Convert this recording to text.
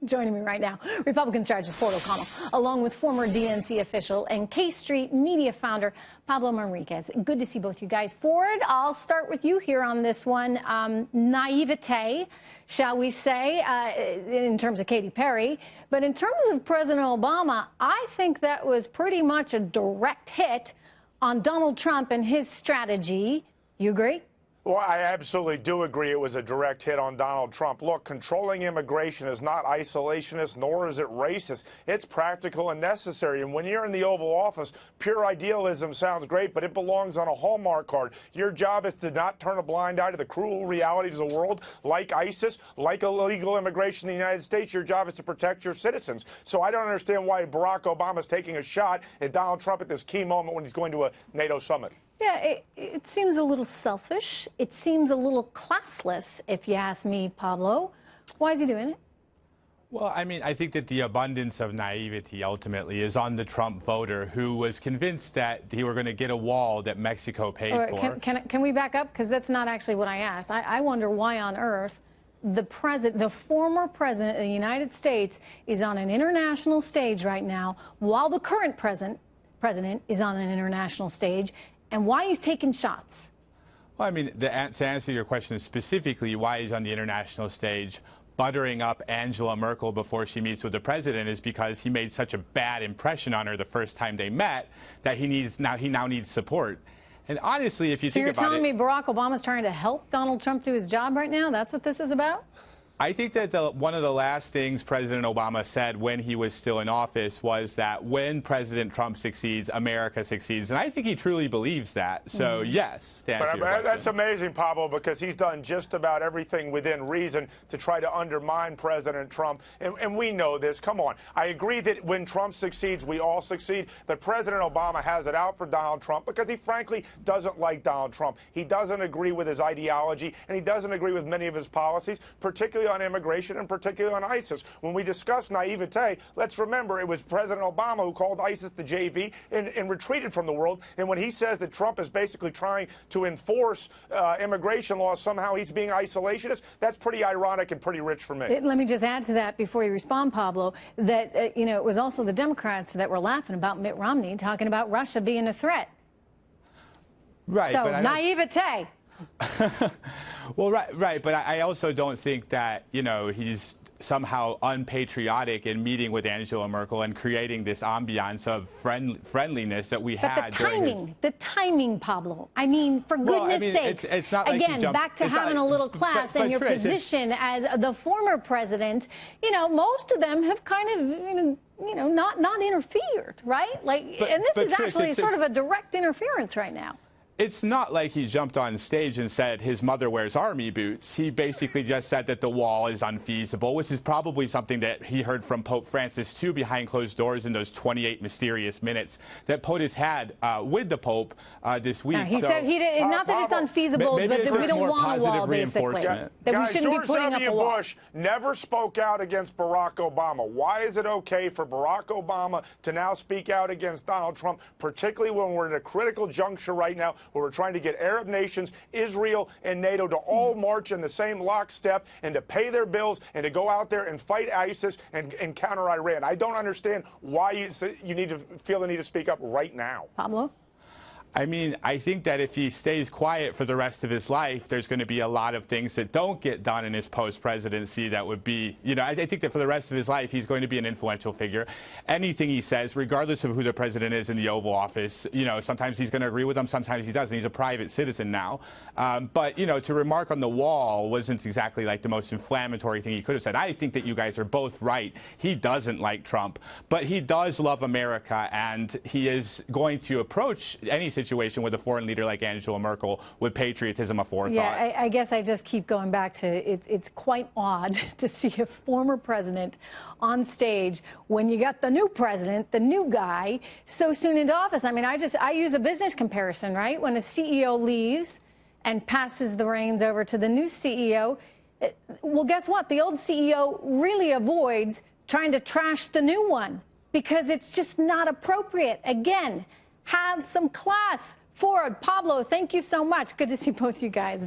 Joining me right now, Republican strategist Ford O'Connell, along with former DNC official and K Street Media founder Pablo Manriquez. Good to see both you guys. Ford, I'll start with you here on this one. Naivete, shall we say, in terms of Katy Perry. But in terms of President Obama, I think that was pretty much a direct hit on Donald Trump and his strategy. You agree? Well, I absolutely do agree it was a direct hit on Donald Trump. Look, controlling immigration is not isolationist, nor is it racist. It's practical and necessary. And when you're in the Oval Office, pure idealism sounds great, but it belongs on a Hallmark card. Your job is to not turn a blind eye to the cruel realities of the world, like ISIS, like illegal immigration in the United States. Your job is to protect your citizens. So I don't understand why Barack Obama is taking a shot at Donald Trump at this key moment when he's going to a NATO summit. Yeah, it seems a little selfish. It seems a little classless, if you ask me, Pablo. Why is he doing it? Well, I mean, I think that the abundance of naivety ultimately is on the Trump voter who was convinced that he were going to get a wall that Mexico paid for. Can we back up? Because that's not actually what I asked. I wonder why on earth the former president of the United States is on an international stage right now while the current president is on an international stage, and why he's taking shots. Well, I mean, to answer your question specifically, why he's on the international stage buttering up Angela Merkel before she meets with the president is because he made such a bad impression on her the first time they met that he now needs support. And honestly, if you think about it... So you're telling me Barack Obama's trying to help Donald Trump do his job right now? That's what this is about? I think that one of the last things President Obama said when he was still in office was that when President Trump succeeds, America succeeds. And I think he truly believes that. So, yes, to answer your question. That's amazing, Pablo, because he's done just about everything within reason to try to undermine President Trump. And we know this. Come on. I agree that when Trump succeeds, we all succeed. But President Obama has it out for Donald Trump because he, frankly, doesn't like Donald Trump. He doesn't agree with his ideology, and he doesn't agree with many of his policies, particularly on immigration and particularly on ISIS. When we discuss naivete, let's remember it was President Obama who called ISIS the JV and retreated from the world. And when he says that Trump is basically trying to enforce immigration laws, somehow he's being isolationist, that's pretty ironic and pretty rich for me. Let me just add to that before you respond, Pablo, that it was also the Democrats that were laughing about Mitt Romney talking about Russia being a threat. Right. So, naivete. Well, right, but I also don't think that, he's somehow unpatriotic in meeting with Angela Merkel and creating this ambiance of friendliness that we had during the timing, Pablo. I mean, for goodness sake. It's not like again, back to having a little class and your position as the former president. Most of them have kind of, not interfered, right? And this is actually sort of a direct interference right now. It's not like he jumped on stage and said his mother wears army boots. He basically just said that the wall is unfeasible, which is probably something that he heard from Pope Francis, too, behind closed doors in those 28 mysterious minutes that POTUS had with the Pope this week. He said he did, not that it's unfeasible, but that we don't want a wall, basically. That we shouldn't be putting up a wall. Bush never spoke out against Barack Obama. Why is it okay for Barack Obama to now speak out against Donald Trump, particularly when we're in a critical juncture right now where we're trying to get Arab nations, Israel, and NATO to all march in the same lockstep and to pay their bills and to go out there and fight ISIS and counter Iran? I don't understand why you feel the need to speak up right now. Pablo? I mean, I think that if he stays quiet for the rest of his life, there's going to be a lot of things that don't get done in his post-presidency that would be, I think that for the rest of his life, he's going to be an influential figure. Anything he says, regardless of who the president is in the Oval Office, sometimes he's going to agree with them, sometimes he doesn't. He's a private citizen now. But, to remark on the wall wasn't exactly like the most inflammatory thing he could have said. I think that you guys are both right. He doesn't like Trump, but he does love America, and he is going to approach any situation with a foreign leader like Angela Merkel with patriotism aforethought. Yeah, I guess I just keep going back to it's quite odd to see a former president on stage when you got the new president, the new guy, so soon into office. I mean, I use a business comparison, right? When a CEO leaves and passes the reins over to the new CEO, well, guess what? The old CEO really avoids trying to trash the new one because it's just not appropriate. Again, have some class. Ford, Pablo, thank you so much. Good to see both you guys.